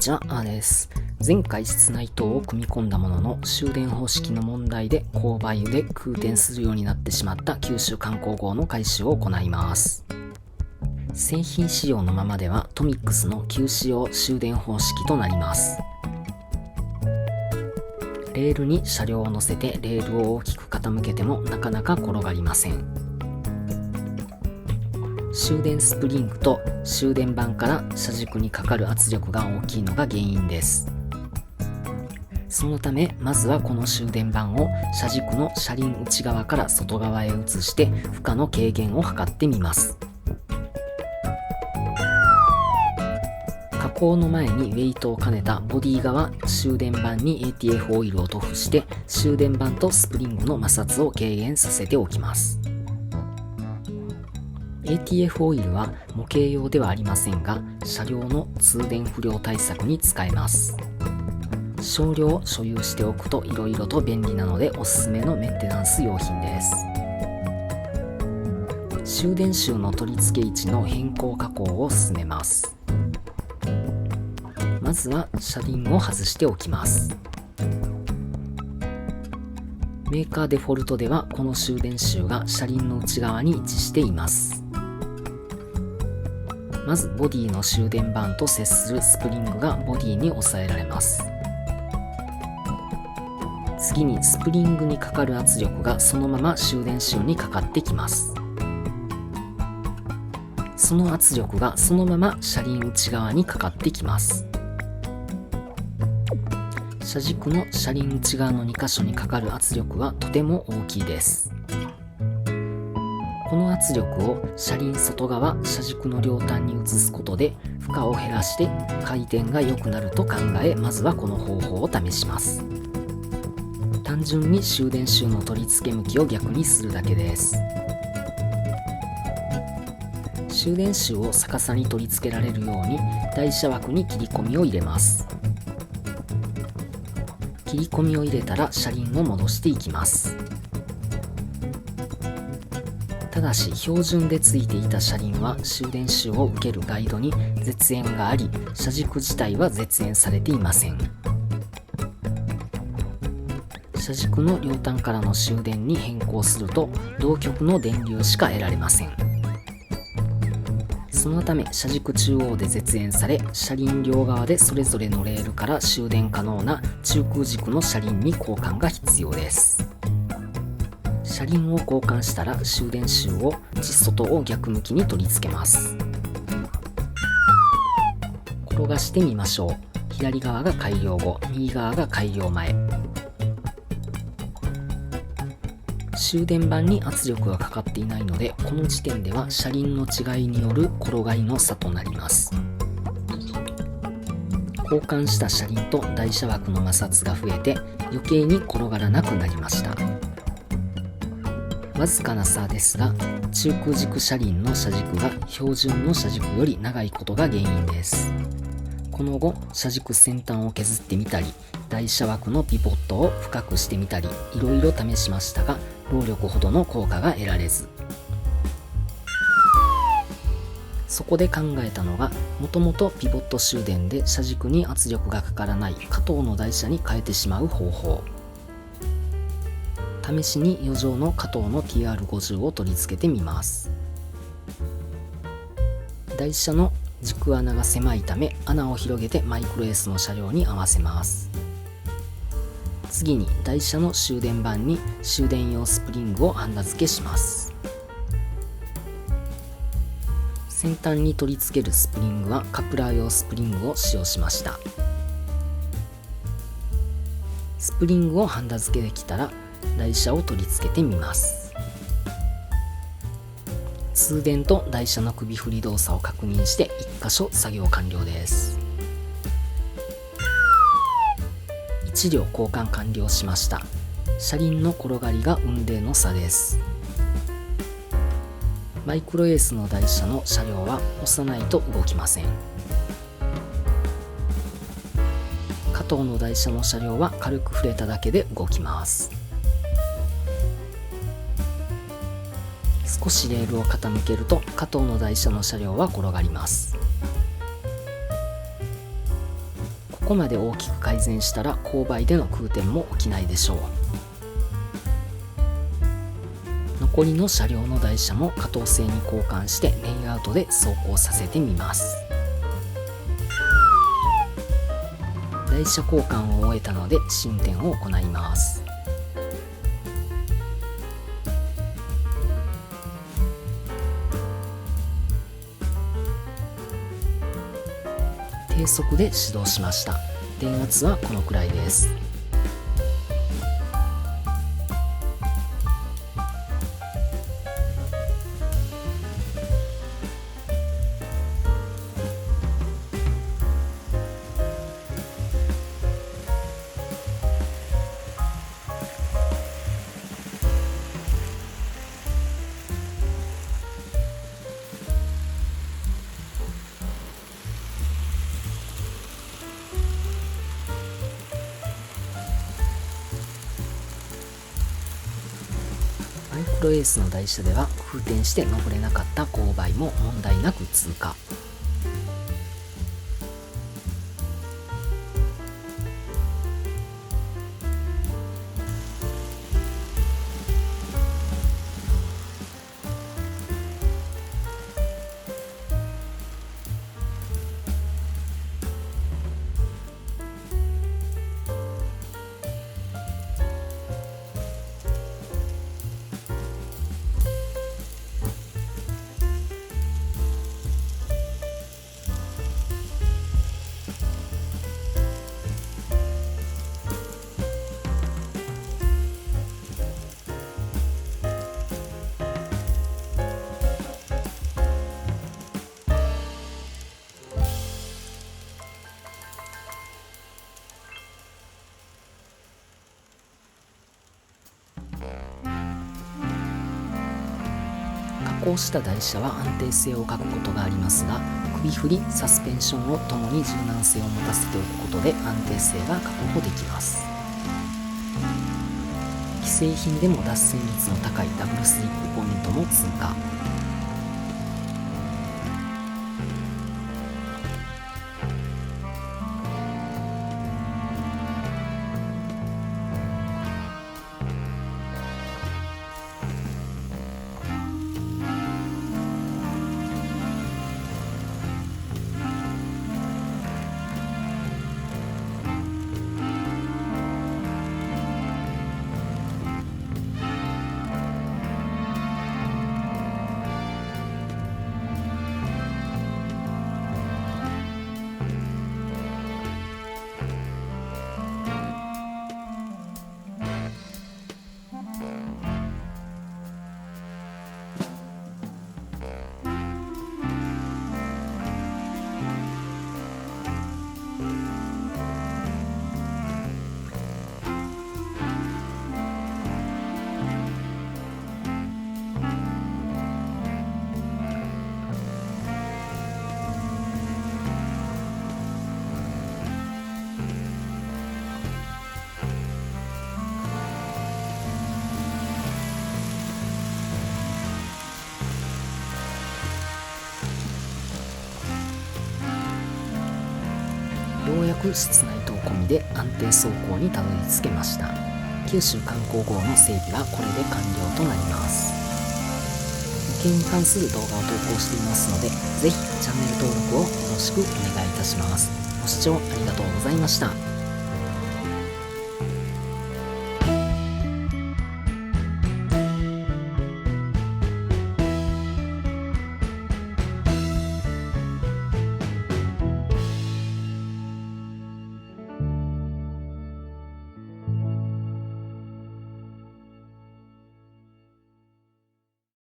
ちは、です。前回室内灯を組み込んだものの終電方式の問題で勾配油で空転するようになってしまった九州観光号の改修を行います。製品仕様のままではトミックスの旧仕様終電方式となります。レールに車両を乗せてレールを大きく傾けてもなかなか転がりません。終電スプリングと終電板から車軸にかかる圧力が大きいのが原因です。そのためまずはこの終電板を車軸の車輪内側から外側へ移して負荷の軽減を図ってみます。加工の前にウェイトを兼ねたボディ側終電板に ATF オイルを塗布して終電板とスプリングの摩擦を軽減させておきます。ATF オイルは模型用ではありませんが、車両の通電不良対策に使えます。少量所有しておくと色々と便利なのでおすすめのメンテナンス用品です。終電周の取り付け位置の変更加工を進めます。まずは車輪を外しておきます。メーカーデフォルトではこの終電周が車輪の内側に位置しています。まずボディの終電板と接するスプリングがボディに押さえられます。次にスプリングにかかる圧力がそのまま終電周にかかってきます。その圧力がそのまま車輪内側にかかってきます。車軸の車輪内側の2箇所にかかる圧力はとても大きいです。この圧力を車輪外側車軸の両端に移すことで負荷を減らして回転が良くなると考え、まずはこの方法を試します。単純に終電周の取り付け向きを逆にするだけです。終電周を逆さに取り付けられるように台車枠に切り込みを入れます。切り込みを入れたら車輪を戻していきます。ただし標準でついていた車輪は終電周を受けるガイドに絶縁があり、車軸自体は絶縁されていません。車軸の両端からの終電に変更すると同極の電流しか得られません。そのため車軸中央で絶縁され、車輪両側でそれぞれのレールから終電可能な中空軸の車輪に交換が必要です。車輪を交換したら終電周を内外を逆向きに取り付けます。転がしてみましょう。左側が改良後、右側が改良前。終電板に圧力がかかっていないので、この時点では車輪の違いによる転がりの差となります。交換した車輪と台車枠の摩擦が増えて余計に転がらなくなりました。わずかな差ですが、中空軸車輪の車軸が標準の車軸より長いことが原因です。この後、車軸先端を削ってみたり、台車枠のピボットを深くしてみたり、いろいろ試しましたが、労力ほどの効果が得られず。そこで考えたのが、もともとピボット終電で車軸に圧力がかからない加藤の台車に変えてしまう方法。試しに余剰の加藤の TR50 を取り付けてみます。台車の軸穴が狭いため穴を広げてマイクロ S の車両に合わせます。次に台車の終電板に終電用スプリングをハンダ付けします。先端に取り付けるスプリングはカプラー用スプリングを使用しました。スプリングをハンダ付けできたら台車を取り付けてみます。通電と台車の首振り動作を確認して1箇所作業完了です。1両交換完了しました。車輪の転がりが雲泥の差です。マイクロエースの台車の車両は押さないと動きません。加藤の台車の車両は軽く触れただけで動きます。少しレールを傾けると加藤の台車の車両は転がります。ここまで大きく改善したら勾配での空転も起きないでしょう。残りの車両の台車も可動性に交換してレイアウトで走行させてみます。台車交換を終えたので進展を行います。低速で始動しました。電圧はこのくらいです。マイクロエースの台車では空転して登れなかった勾配も問題なく通過。加工した台車は安定性を欠くことがありますが、首振り、サスペンションをともに柔軟性を持たせておくことで安定性が確保できます。既製品でも脱線率の高いダブルスリップポイントも通過。ようやく室内投込みで安定走行にたどり着けました。九州観光号の整備はこれで完了となります。模型に関する動画を投稿していますので、ぜひチャンネル登録をよろしくお願いいたします。ご視聴ありがとうございました。